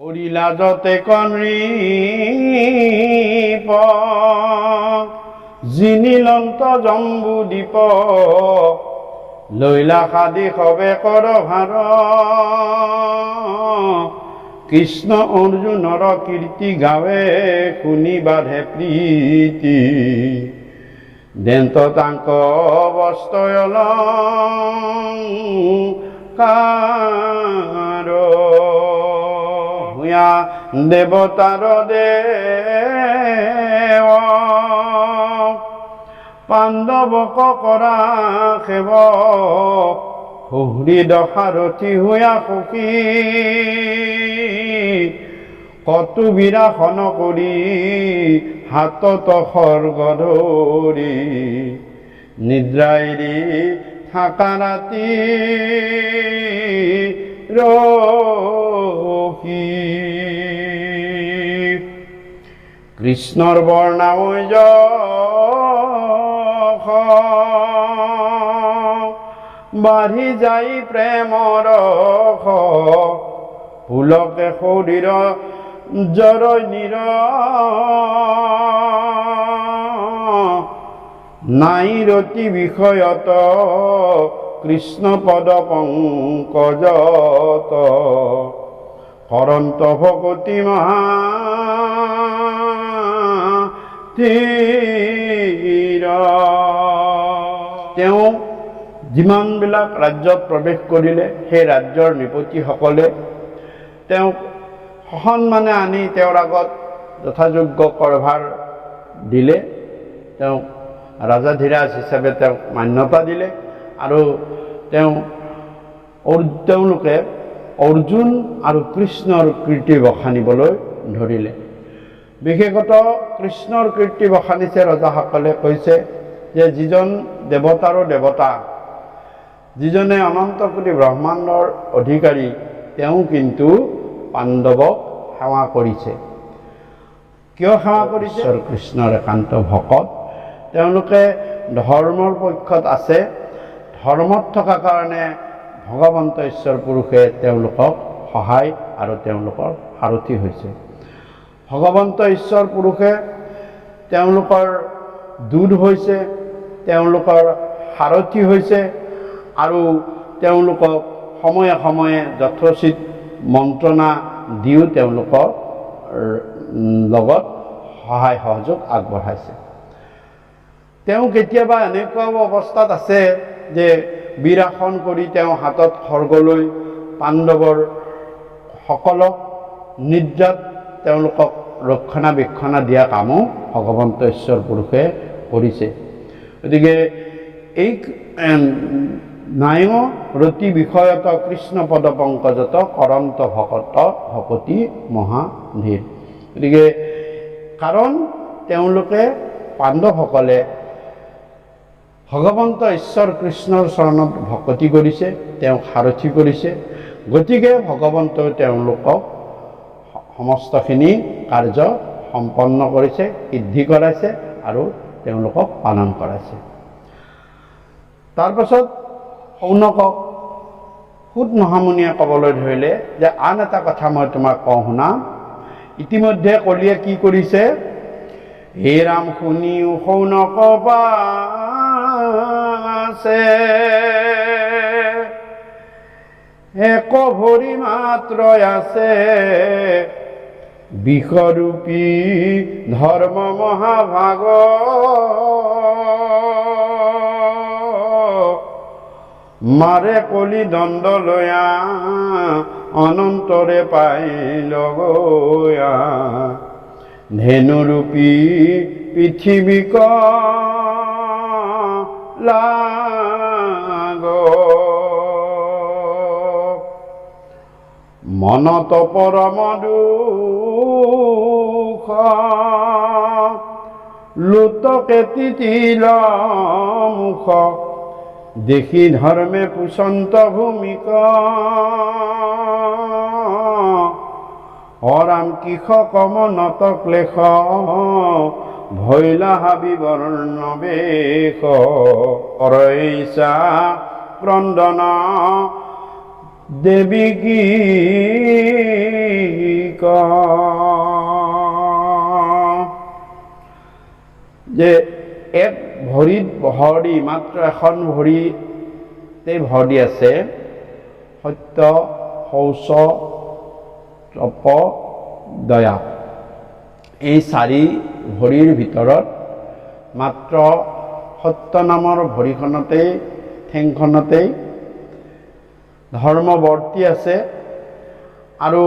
অৰিলাজতে কণৃপ জিনিলন্ত জম্বু দ্বীপ লৈলা সাদি সবে কৰ ভাৰ কৃষ্ণ অৰ্জুনৰ কীৰ্তি গাৱে শুনি বাঢ়ে প্ৰীতি দেন্ত তাংক বস্ত্ৰয় অলংকাৰ ভূঞা দেৱতাৰ দেৱ পাণ্ডৱক কৰা সেৱ সুহৃদ সাৰথি হুয়া সখী কতু বিৰাসন কৰি হাতত খৰ্গ ধৰি নিদ্ৰাইৰি থাকা ৰাতি ৰখি কৃষ্ণৰ বৰ্ণাময় বাঢ়ি যাই প্ৰেমৰ পুলকে শৰীৰ জৰৈ নিৰ নাই ৰতি বিষয়ত কৃষ্ণ পদ পংকজত কৰন্ত ভকতি মহা তেওঁ যিমানবিলাক ৰাজ্যত প্ৰৱেশ কৰিলে সেই ৰাজ্যৰ নৃপতিসকলে তেওঁক সসন্মানে আনি তেওঁৰ আগত যথাযোগ্য কৰভাৰ দিলে তেওঁক ৰাজাধিৰাজ হিচাপে তেওঁক মান্যতা দিলে আৰু তেওঁলোকে অৰ্জুন আৰু কৃষ্ণৰ কীৰ্তি বখানিবলৈ ধৰিলে বিশেষত কৃষ্ণৰ কীৰ্তি বখানিছে ৰজাসকলে কৈছে যে যিজন দেৱতাৰো দেৱতা যিজনে অনন্ত কোটি ব্ৰহ্মাণ্ডৰ অধিকাৰী তেওঁ কিন্তু পাণ্ডৱক সেৱা কৰিছে কিয় সেৱা কৰিছে কৃষ্ণৰ একান্ত ভকত তেওঁলোকে ধৰ্মৰ পক্ষত আছে ধৰ্মত থকা কাৰণে ভগৱন্ত ঈশ্বৰ পুৰুষে তেওঁলোকক সহায় আৰু তেওঁলোকৰ সাৰথি হৈছে ভগৱন্ত ঈশ্বৰ পুৰুষে তেওঁলোকৰ দূত হৈছে তেওঁলোকৰ সাৰথি হৈছে আৰু তেওঁলোকক সময়ে সময়ে যথোচিত মন্ত্ৰণা দিও তেওঁলোকৰ লগত সহায় সহযোগ আগবঢ়াইছে তেওঁ কেতিয়াবা এনেকুৱা অৱস্থাত আছে যে বিৰাসন কৰি তেওঁ হাতত খৰ্গ লৈ পাণ্ডৱৰ সকলক নিদ্ৰাত তেওঁলোকক ৰক্ষণাবেক্ষণা দিয়া কামো ভগৱন্ত ঈশ্বৰ পুৰুষে কৰিছে গতিকে এই নায় ৰতি বিষয়ত কৃষ্ণ পদ পংকজত কৰন্ত ভকতি মহাধীৰ গতিকে কাৰণ তেওঁলোকে পাণ্ডৱসকলে ভগৱন্ত ঈশ্বৰ কৃষ্ণৰ চৰণত ভকতি কৰিছে তেওঁক সাৰথি কৰিছে গতিকে ভগৱন্তই তেওঁলোকক সমস্তখিনি কাৰ্য সম্পন্ন কৰিছে সিদ্ধি কৰাইছে আৰু তেওঁলোকক পালন কৰাইছে তাৰ পাছত শৌনকক সুত মহামুনিয়ে ক'বলৈ ধৰিলে যে আন এটা কথা মই তোমাক কওঁ শুনা ইতিমধ্যে কলিয়ে কি কৰিছে হে ৰাম শুনিও শৌনক পাছে এক ভৰি মাত্ৰ আছে বিষৰূপী ধৰ্ম মহাভাগ মাৰে কলি দণ্ড লয়া অনন্তৰে পাই লগয়া ধেনুৰূপী পৃথিৱীক লাগ মনত পৰম দুখ লুতকে তিতিল মুখ দেখি ধৰ্মে পুষন্ত ভূমিক অৰাম কৃষক মনত ক্লেশ ভৈলা হাবি বৰ্ণবেশ কৰৈছা ক্ৰন্দন দেৱী কি যে এক ভৰিত ভৰ দি মাত্ৰ এখন ভৰিতে ভৰ দি আছে সত্য শৌচ তপ দয়া এই চাৰি ভৰিৰ ভিতৰত মাত্ৰ সত্য নামৰ ভৰিখনতেই ঠেংখনতেই ধৰ্ম বৰ্তি আছে আৰু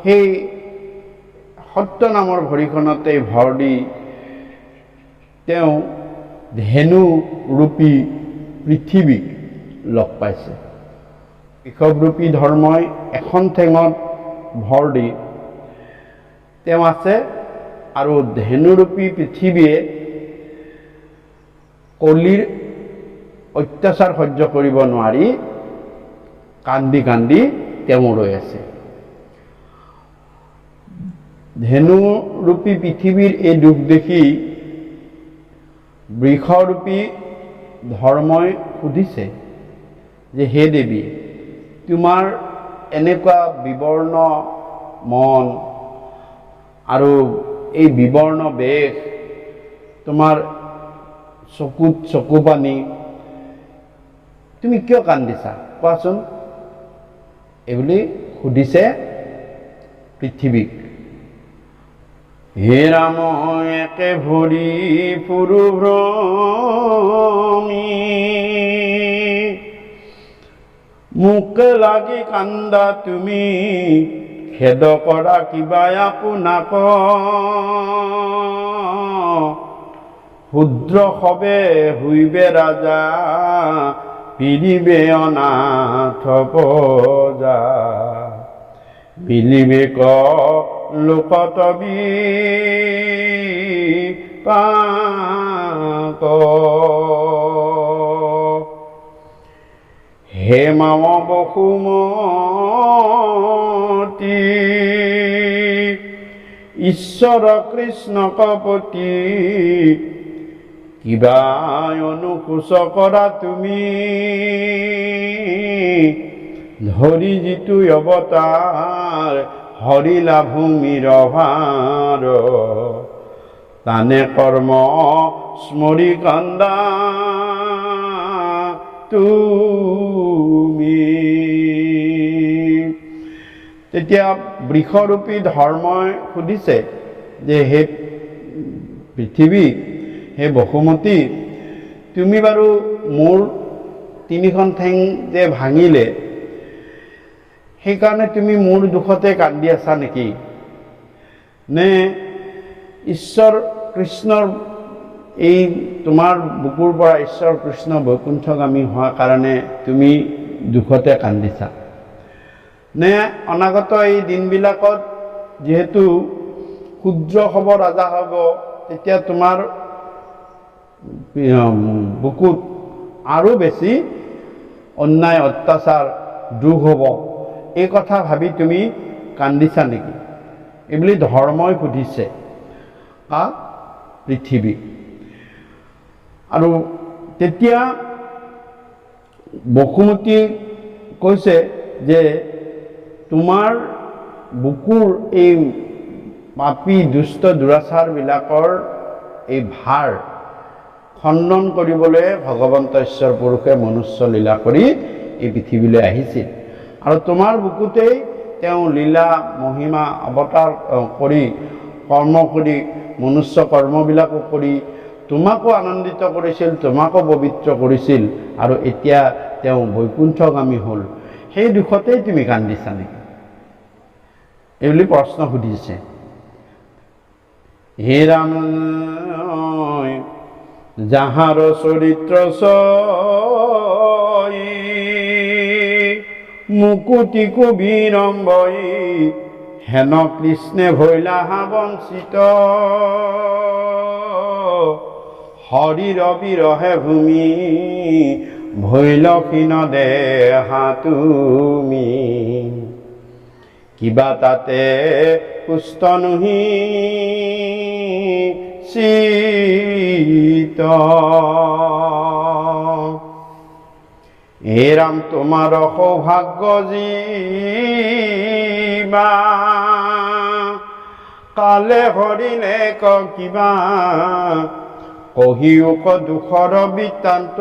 সেই সত্য নামৰ ভৰিখনতেই ভৰ দি তেওঁ ধেনু ৰূপী পৃথিৱীক লগ পাইছে। ঋষভৰূপী ধৰ্মই এখন ঠেঙত ভৰ দি তেওঁ আছে আৰু ধেনুৰূপী পৃথিৱীয়ে কলিৰ অত্যাচাৰ সহ্য কৰিব নোৱাৰি কান্দি কান্দি তেওঁ ৰৈ আছে। ধেনুৰূপী পৃথিৱীৰ এই দুখ দেখি বৃষৰূপী ধৰ্মই সুধিছে যে হে দেৱী, তোমাৰ এনেকুৱা বিবৰ্ণ মন আৰু এই বিবৰ্ণ বেশ, তোমাৰ চকুত চকু পানী, তুমি কিয় কান্দিছা কোৱাচোন? এইবুলি সুধিছে পৃথিৱীক। হে ৰাম একে ভৰি পুৰু ভ্ৰমি, মোক লাগি কান্দা তুমি, খেদ কৰা কিবা আপোনাক, শূদ্ৰ সবে হুইবে ৰাজা, পিৰিবে অনাথ প্ৰজা, মিলিবে ক লোকতবি পাক, হে মাম বসুমতী, ঈশ্বৰ কৃষ্ণ কপতি, কিবা অনুকোচ কৰা তুমি, ধৰি যিটো অৱতাৰ হৰিলা ভূমিৰ ভাৰ, তানে কৰ্ম স্মৰি কান্দা তুমি। তেতিয়া বৃষৰূপী ধৰ্মই সুধিছে যে হে পৃথিৱী, হে বসুমতী, তুমি বাৰু মোৰ তিনিখন ঠেং যে ভাঙিলে সেইকাৰণে তুমি মোৰ দুখতে কান্দি আছা নেকি? নে ঈশ্বৰ কৃষ্ণৰ এই তোমাৰ বুকুৰ পৰা ঈশ্বৰ কৃষ্ণ বৈকুণ্ঠগামী হোৱাৰ কাৰণে তুমি দুখতে কান্দিছা? নে অনাগত এই দিনবিলাকত যিহেতু শূদ্ৰ হ'ব ৰাজা হ'ব, তেতিয়া তোমাৰ বুকুত আৰু বেছি অন্যায় অত্যাচাৰ দুখ হ'ব, এই কথা ভাবি তুমি কান্দিছা নেকি? এইবুলি ধৰ্মই সুধিছে কাক? পৃথিৱীক। আৰু তেতিয়া বসুমতী কৈছে যে তোমাৰ বুকুৰ এই পাপী দুষ্ট দুৰাচাৰবিলাকৰ এই ভাৰ খণ্ডন কৰিবলৈ ভগৱন্ত ঈশ্বৰ পুৰুষে মনুষ্য লীলা কৰি এই পৃথিৱীলৈ আহিছিল। আৰু তোমাৰ বুকুতেই তেওঁ লীলা মহিমা অৱতাৰ কৰি কৰ্ম কৰি মনুষ্য কৰ্মবিলাকো কৰি তোমাকো আনন্দিত কৰিছিল, তোমাকো পবিত্ৰ কৰিছিল, আৰু এতিয়া তেওঁ বৈকুণ্ঠগামী হ'ল। সেই দুখতেই তুমি কান্দিছা নেকি? এইবুলি প্ৰশ্ন সুধিছে। হে ৰাম, যাহাৰ চৰিত্ৰ চই, মুকুতিকো বিৰম্বই, হেন কৃষ্ণে ভৈলা বঞ্চিত, হৰিৰ বিৰহে ভূমি, ভৈল ক্ষীণ দেহা তুমি, কিবা তাতে পুষ্ট নুহি শীত। হে ৰাম, তোমাৰ সৌভাগ্য জীৱা, কালে হৰিণে ক কিবা কহিও ক দুখৰ বৃত্তান্ত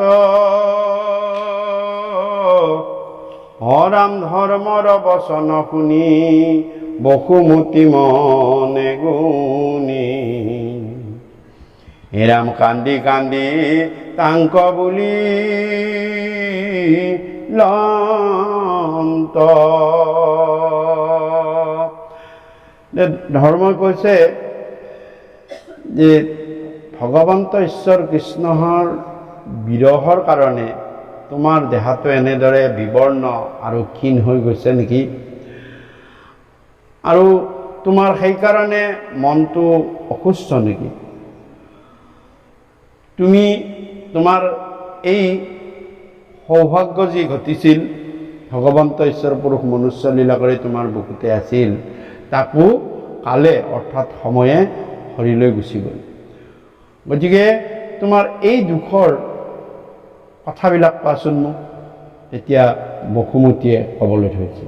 হৰাম ধৰ্মৰ বচন শুনি বসুমতী মনে গুণী হেৰাম কান্দি কান্দি তাংক বুলি লন্ত ধৰ্মই কৈছে যে ভগৱন্ত ঈশ্বৰ কৃষ্ণৰ বিৰহৰ কাৰণে তোমাৰ দেহাটো এনেদৰে বিবৰ্ণ আৰু ক্ষীণ হৈ গৈছে নেকি আৰু তোমাৰ সেইকাৰণে মনটো অসুস্থ নেকি তুমি তোমাৰ এই সৌভাগ্য যি ঘটিছিল ভগৱন্ত ঈশ্বৰ পুৰুষ মনুষ্য লীলা কৰি তোমাৰ বুকুতে আছিল তাকো কালে অৰ্থাৎ সময়ে হৰিলৈ গুচি গ'ল গতিকে তোমাৰ এই দুখৰ কথাবিলাক কোৱাচোন মোক এতিয়া বসুমতীয়ে ক'বলৈ ধৰিছে